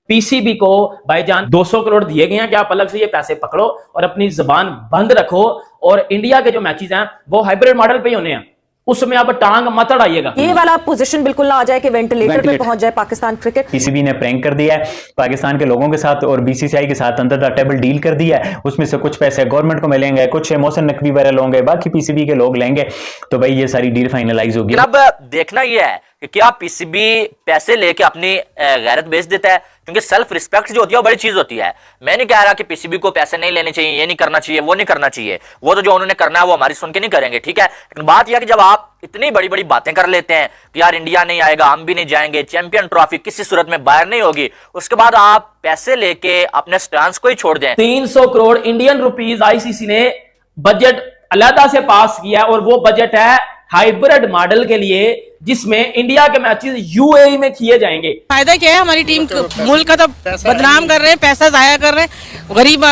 PCB को भाईजान 200 करोड़ दिए गए हैं कि आप अलग से ये पैसे पकड़ो और अपनी जुबान बंद रखो, और इंडिया के जो मैचेस हैं वो हाइब्रिड मॉडल पे ही होने हैं, उसमें अब टांग मत अड़ाइएगा। ये वाला पोजीशन बिल्कुल ना आ जाए कि वेंटिलेटर पे पहुंच जाए पाकिस्तान क्रिकेट। पीसीबी ने प्रैंक कर दिया है पाकिस्तान के लोगों के साथ और बीसीसीआई के साथ अंदर द टेबल डील कर दिया है। उसमें से कुछ पैसे गवर्नमेंट को मिलेंगे, कुछ मोहसिन नकवी वगैरह लोगे, बाकी पीसीबी के लोग लेंगे। तो भाई ये सारी डील फाइनलाइज होगी। अब देखना यह है कि क्या पीसीबी पैसे लेके अपनी गैरत बेच देता है, क्योंकि सेल्फ रिस्पेक्ट जो होती है वो बड़ी चीज होती है। मैं नहीं कह रहा कि पीसीबी को पैसे नहीं लेने चाहिए, ये नहीं करना चाहिए, वो नहीं करना चाहिए, वो तो जो उन्होंने करना है वो हमारी सुन के नहीं करेंगे, ठीक है। लेकिन बात यह है कि जब आप इतनी बड़ी बड़ी बातें कर लेते हैं कि यार इंडिया नहीं आएगा, हम भी नहीं जाएंगे, चैंपियन ट्रॉफी किसी सूरत में बाहर नहीं होगी, उसके बाद आप पैसे लेके अपने स्टांस को ही छोड़ दें। 300 करोड़ इंडियन रुपीस आईसीसी ने बजट अलहदा से पास किया, और वो बजट है हाइब्रिड मॉडल के लिए, जिसमें इंडिया के मैचेस यूएई में किए जाएंगे। फायदा क्या है, हमारी टीम मुल्क का तो बदनाम कर रहे हैं, पैसा जाया कर रहे हैं, गरीब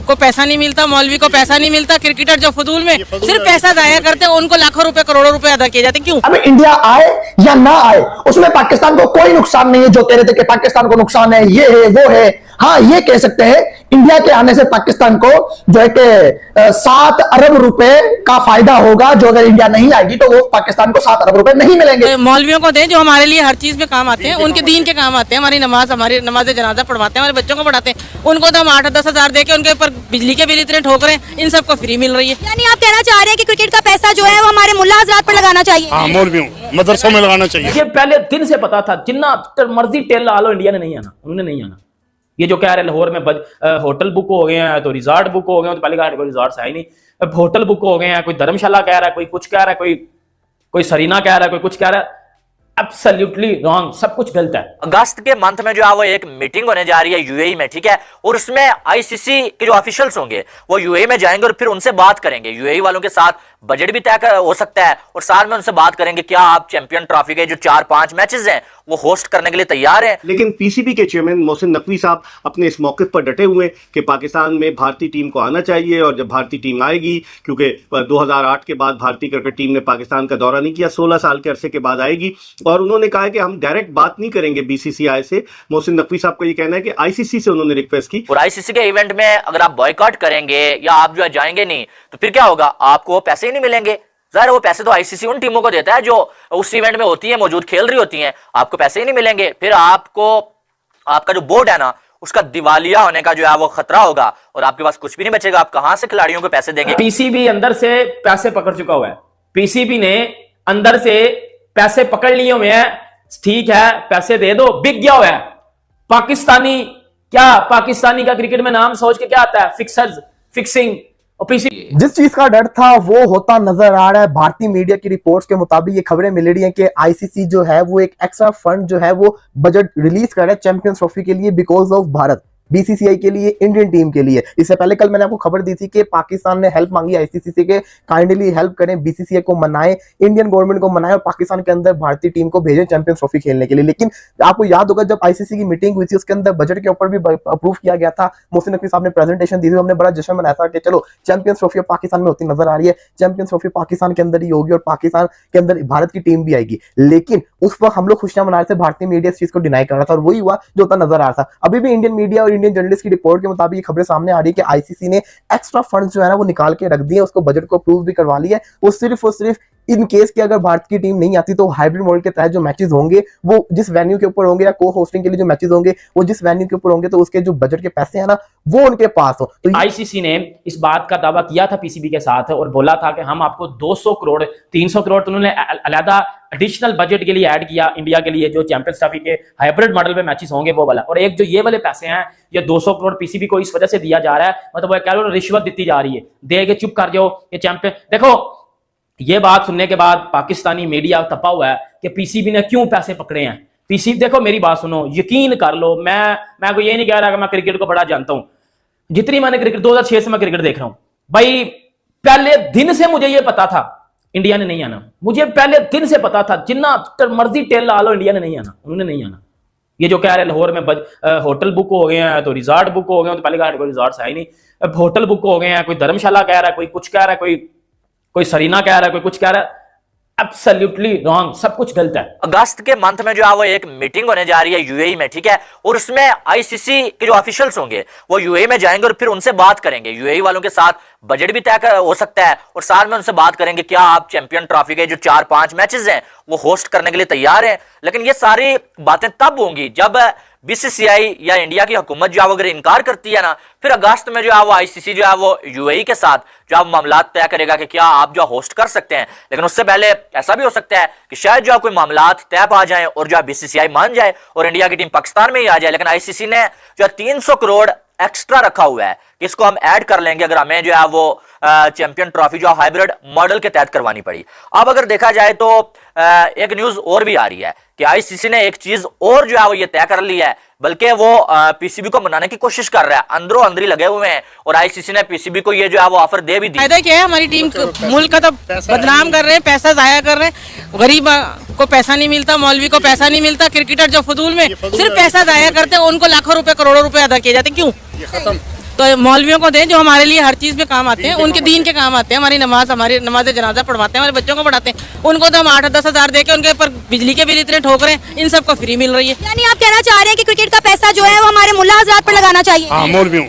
को पैसा नहीं मिलता, मौलवी को पैसा नहीं मिलता, क्रिकेटर जो फजूल में सिर्फ पैसा जाया करते हैं उनको लाखों रुपए करोड़ों रुपए अदा किए जाते हैं। क्यों? अब इंडिया आए या ना आए उसमें पाकिस्तान को कोई नुकसान नहीं है। जो कह रहे थे कि पाकिस्तान को नुकसान है, ये है वो है, हाँ ये कह सकते हैं इंडिया के आने से पाकिस्तान को जो है कि 7 अरब रुपए का फायदा होगा। जो अगर इंडिया नहीं आएगी तो वो पाकिस्तान को 7 अरब रुपए नहीं मिलेंगे। मौलवियों को दें जो हमारे लिए हर चीज में काम आते हैं, उनके दीन के काम आते हैं, हमारी नमाज जनाजा पढ़वाते हैं, हमारे बच्चों को पढ़ाते हैं, उनको तो हम 8-10 हजार दे के उनके ऊपर बिजली के बिल इतने ठोक रहे हैं, इन सबको फ्री मिल रही है। यानी आप कहना चाह रहे हैं कि क्रिकेट का पैसा जो है वो हमारे मुल्ला हजरात पर लगाना चाहिए? हाँ, मौलवियों मदरसों में लगाना चाहिए। ये पहले दिन से पता था, जिन्ना मर्जी टेल ला लो इंडिया ने नहीं आना, उन्होंने नहीं आना। ये जो कह रहे लाहौर में होटल बुक हो गए हैं, तो रिजॉर्ट बुक हो गए हैं, तो पहले कहा कोई रिजॉर्ट है ही नहीं, अब होटल बुक हो गए हैं, कोई धर्मशाला कह रहा है, कोई कुछ कह रहा है, कोई सरीना कह रहा है, कोई कुछ कह रहा है। एब्सोल्युटली रॉन्ग, सब कुछ गलत है। अगस्त के मंथ में जो है वो एक मीटिंग होने जा रही है यूएई में, ठीक है, और उसमें आईसीसी के जो ऑफिशियल्स होंगे वो यूएई में जाएंगे और फिर उनसे बात करेंगे। यूएई वालों के साथ बजट भी तय हो सकता है, और साथ में उनसे बात करेंगे क्या आप चैंपियन ट्रॉफी के जो 4-5 मैचेस हैं वो होस्ट करने के लिए तैयार हैं। लेकिन पीसीबी के चेयरमैन मोहसिन नकवी साहब अपने इस मौके पर डटे हुए कि पाकिस्तान में भारतीय टीम को आना चाहिए, और जब भारतीय टीम आएगी, क्योंकि 2008 के बाद भारतीय क्रिकेट टीम ने पाकिस्तान का दौरा नहीं किया, 16 साल के अरसे के बाद आएगी, और उन्होंने कहा है कि हम डायरेक्ट बात नहीं करेंगे बीसीसीआई से। मोहसिन नकवी साहब का ये कहना है कि आईसीसी से उन्होंने रिक्वेस्ट की, और आईसीसी के इवेंट में अगर आप बॉयकॉट करेंगे या आप जो है जाएंगे नहीं, तो फिर क्या होगा, आपको पैसे ही नहीं मिलेंगे। ज़ाहिर वो पैसे तो आईसीसी उन टीमों को देता है जो उस इवेंट में होती है, मौजूद खेल रही होती हैं, आपको पैसे ही नहीं मिलेंगे। फिर आपको आपका जो बोर्ड है ना उसका दिवालिया होने का जो है वो खतरा होगा, और आपके पास कुछ भी नहीं बचेगा। आप कहां से खिलाड़ियों को पैसे देंगे? पीसीबी अंदर से पैसे पकड़ चुका हुआ है, पीसीबी ने अंदर से पैसे पकड़ लिए हुए हैं। ठीक है, पैसे दे दो, बिक गया हुआ है। पाकिस्तानी का क्रिकेट में नाम सोच के क्या आता है, फिक्सर्स, फिक्सिंग। जिस चीज का डर था वो होता नजर आ रहा है। भारतीय मीडिया की रिपोर्ट्स के मुताबिक ये खबरें मिल रही हैं कि आईसीसी जो है वो एक एक्स्ट्रा फंड जो है वो बजट रिलीज कर रहा है चैंपियंस ट्रॉफी के लिए, बिकॉज ऑफ भारत, बीसीसीआई के लिए, इंडियन टीम के लिए। इससे पहले कल मैंने आपको खबर दी थी कि पाकिस्तान ने हेल्प मांगी आईसीसी से कि काइंडली हेल्प करें, बीसीसीआई को मनाएं, इंडियन गवर्नमेंट को मनाएं और पाकिस्तान के अंदर भारतीय टीम को भेजें चैंपियंस ट्रॉफी खेलने के लिए। लेकिन आपको याद होगा जब आईसीसी की मीटिंग हुई थी उसके अंदर बजट के ऊपर भी अप्रूव किया गया था। मोहसिन नकवी साहब ने प्रेजेंटेशन दी थी, हमने बड़ा जश्न मनाया था कि चलो चैंपियंस ट्रॉफी अब पाकिस्तान में होती नजर आ रही है, चैंपियंस ट्रॉफी पाकिस्तान के अंदर ही होगी और पाकिस्तान के अंदर भारत की टीम भी आएगी। लेकिन उस वक्त हम लोग खुशियां मना रहे थे, भारतीय मीडिया इस चीज को डिनाई कर रहा था, और वही हुआ जो होता नजर आ रहा था। अभी भी इंडियन मीडिया और इंडियन जर्नलिस्ट की रिपोर्ट के मुताबिक खबरें सामने आ रही है कि आईसीसी ने एक्स्ट्रा फंड्स जो है ना वो निकाल के रख दिए, उसको बजट को अप्रूव भी करवा लिया है। वो सिर्फ इन केस कि अगर भारत की टीम नहीं आती तो हाइब्रिड मॉडल के तहत जो मैचेस होंगे वो जिस वेन्यू के ऊपर होंगे, या को होस्टिंग के लिए जो मैचेस होंगे वो जिस वेन्यू के ऊपर होंगे, तो उसके जो बजट के पैसे हैं ना वो उनके पास हो। तो आईसीसी ने इस बात का दावा किया था पीसीबी के साथ, और बोला था कि हम आपको 200 करोड़ 300 करोड़ तो उन्होंने अलहदा एडिशनल बजट के लिए ऐड किया इंडिया के लिए, जो चैंपियंस ट्रॉफी के हाइब्रिड मॉडल में मैचेस होंगे वो वाला। और एक जो ये वाले पैसे हैं, ये 200 करोड़ पीसीबी को इस वजह से दिया जा रहा है, मतलब वो कह लो रिश्वत दी जा रही है, दे के चुप कर जाओ ये चैंपियन। देखो ये बात सुनने के बाद पाकिस्तानी मीडिया तपा हुआ है कि पीसीबी ने क्यों पैसे पकड़े हैं। पीसीबी, देखो मेरी बात सुनो, यकीन कर लो, मैं कोई ये नहीं कह रहा कि मैं क्रिकेट को बड़ा जानता हूं। जितनी मैंने क्रिकेट 2006 से मैं क्रिकेट देख रहा हूं भाई, पहले दिन से मुझे ये पता था इंडिया ने नहीं आना, मुझे पहले दिन से पता था, जिन्ना मर्जी टेल ला लो इंडिया ने नहीं आना, उन्होंने नहीं आना। ये जो कह रहे लाहौर में होटल बुक हो गए हैं, तो रिजॉर्ट बुक हो गए हैं, तो पहले कहा कोई रिजॉर्ट है ही नहीं, अब होटल बुक हो गए हैं, कोई धर्मशाला कह रहा है, कोई कुछ कह रहा है, कोई सरीना कह रहा है, कोई कुछ कह रहा है। एब्सोल्युटली रॉन्ग, सब कुछ गलत है। अगस्त के मंथ में जो है वो एक मीटिंग होने जा रही है यूएई में, ठीक है, और उसमें आईसीसी के जो ऑफिशियल्स होंगे वो यूएई में जाएंगे और फिर उनसे बात करेंगे। यूएई वालों के साथ बजट भी तय हो सकता है और साथ में उनसे बात करेंगे क्या आप चैंपियन ट्रॉफी के जो 4-5 मैचेस हैं वो होस्ट करने के लिए तैयार हैं। लेकिन ये सारी बातें तब होंगी जब बीसीसीआई या इंडिया की हुकूमत जो है अगर इनकार करती है ना, फिर अगस्त में जो है वो आईसीसी जो है वो यूएई के साथ जो है मामला तय करेगा कि क्या आप जो होस्ट कर सकते हैं। लेकिन उससे पहले ऐसा भी हो सकता है कि शायद जो है कोई मामला तय पा जाए और जो है बीसीसीआई मान जाए और इंडिया की टीम पाकिस्तान में ही आ जाए। लेकिन आईसीसी ने जो 300 करोड़ एक्स्ट्रा रखा हुआ है कि इसको हम ऐड कर लेंगे अगर हमें जो है वो चैंपियन ट्रॉफी जो हाइब्रिड मॉडल के तहत करवानी पड़ी। अब अगर देखा जाए तो एक न्यूज और भी आ रही है कि आईसीसी ने एक चीज और जो है वो ये तय कर ली है, बल्कि वो पीसीबी को मनाने की कोशिश कर रहा है, अंदरों अंदरी लगे हुए हैं और आईसीसी ने पीसीबी को ये जो है वो ऑफर दे भी दी। फायदा क्या है, हमारी टीम मुल्क का तो बदनाम कर रहे हैं, पैसा जाया कर रहे हैं, गरीब को पैसा नहीं मिलता, मौलवी को पैसा नहीं मिलता, क्रिकेटर जो फजूल में सिर्फ पैसा जाया करते हैं उनको लाखों रुपए करोड़ों रुपए अदा किए जाते हैं। क्यों? तो मौलवियों को दें जो हमारे लिए हर चीज में काम आते हैं, उनके दीन के काम आते हैं, हमारी नमाज जनाजा पढ़वाते हैं, हमारे बच्चों को पढ़ाते हैं, उनको तो हम 8-10 हजार दे के उनके ऊपर बिजली के बिल इतने ठोक रहे हैं, इन सबको फ्री मिल रही है। यानी आप कहना चाह रहे हैं कि क्रिकेट का पैसा जो है वो हमारे मुल्ला हजरात पर लगाना चाहिए। हाँ, मौलवियों